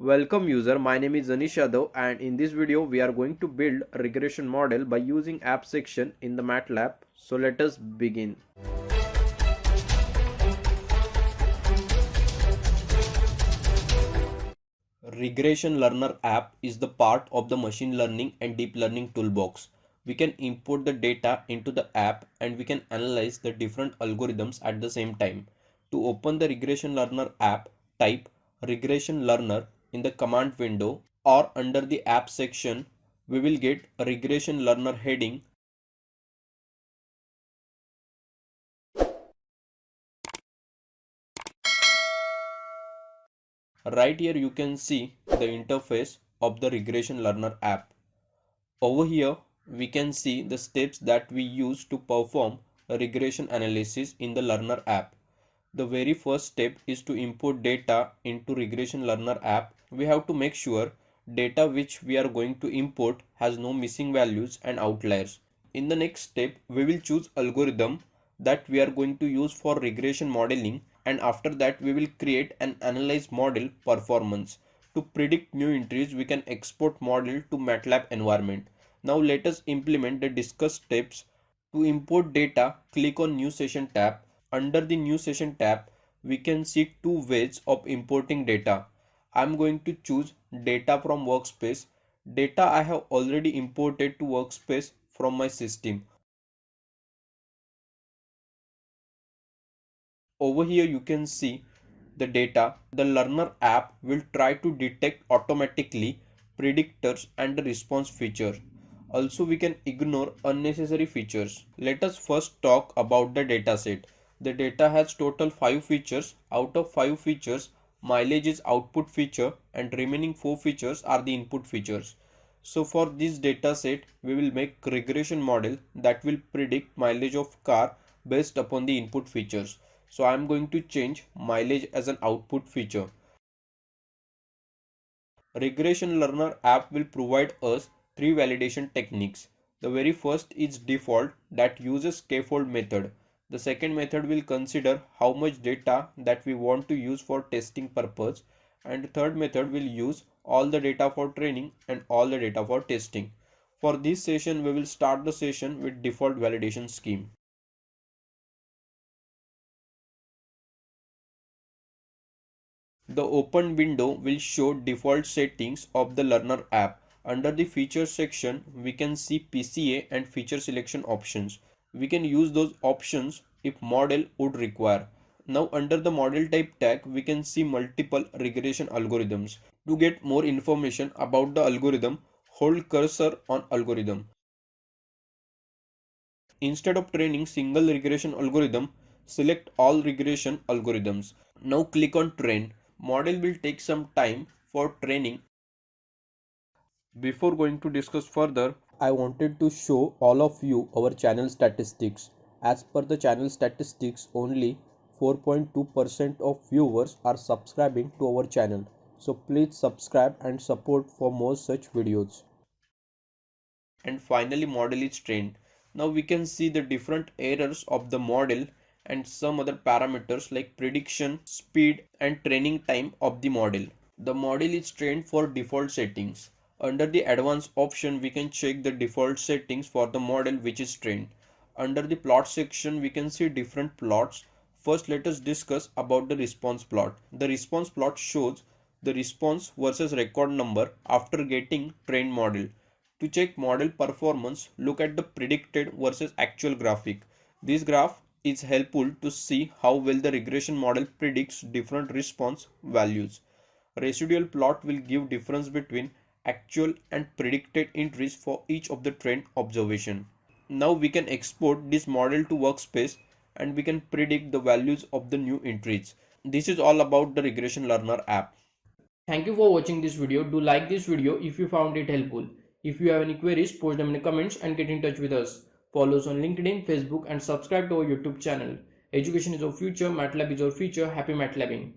Welcome user, my name is Anish Yadav and in this video we are going to build a regression model by using app section in the MATLAB. So let us begin. Regression Learner app is the part of the machine learning and deep learning toolbox. We can import the data into the app and we can analyze the different algorithms at the same time. To open the Regression Learner app, type Regression Learner in the command window or under the app section. We will get a Regression Learner heading. Right here you can see the interface of the Regression Learner app. Over here we can see the steps that we use to perform a regression analysis in the Learner app. The very first step is to import data into Regression Learner app. We have to make sure data which we are going to import has no missing values and outliers. In the next step, we will choose algorithm that we are going to use for regression modeling, and after that we will create an analyze model performance. To predict new entries, we can export model to MATLAB environment. Now let us implement the discussed steps. To import data, click on New Session tab. Under the New Session tab, we can see two ways of importing data. I am going to choose data from workspace. Data I have already imported to workspace from my system. Over here you can see the data. The Learner app will try to detect automatically predictors and the response feature. Also we can ignore unnecessary features. Let us first talk about the dataset. The data has total 5 features. Out of 5 features, mileage is output feature and remaining 4 features are the input features. So for this dataset, we will make regression model that will predict mileage of car based upon the input features. So I am going to change mileage as an output feature. Regression Learner app will provide us 3 validation techniques. The very first is default that uses scaffold method. The second method will consider how much data that we want to use for testing purpose, and the third method will use all the data for training and all the data for testing. For this session we will start the session with default validation scheme. The open window will show default settings of the Learner app. Under the features section, we can see PCA and feature selection options. We can use those options if model would require. Now under the model type tag, we can see multiple regression algorithms. To get more information about the algorithm, hold cursor on algorithm. Instead of training single regression algorithm, select all regression algorithms. Now click on train. Model will take some time for training. Before going to discuss further, I wanted to show all of you our channel statistics. As per the channel statistics, only 4.2% of viewers are subscribing to our channel. So please subscribe and support for more such videos. And finally model is trained. Now we can see the different errors of the model and some other parameters like prediction, speed and training time of the model. The model is trained for default settings. Under the advanced option we can check the default settings for the model which is trained. Under the plot section we can see different plots. First let us discuss about the response plot. The response plot shows the response versus record number after getting trained model. To check model performance, look at the predicted versus actual graphic. This graph is helpful to see how well the regression model predicts different response values. Residual plot will give difference between actual and predicted entries for each of the trained observation. Now we can export this model to workspace and we can predict the values of the new entries. This is all about the Regression Learner app. Thank you for watching this video. Do like this video if you found it helpful. If you have any queries, post them in the comments and get in touch with us. Follow us on LinkedIn, Facebook and subscribe to our YouTube channel. Education is our future, MATLAB is our future. Happy MATLABing.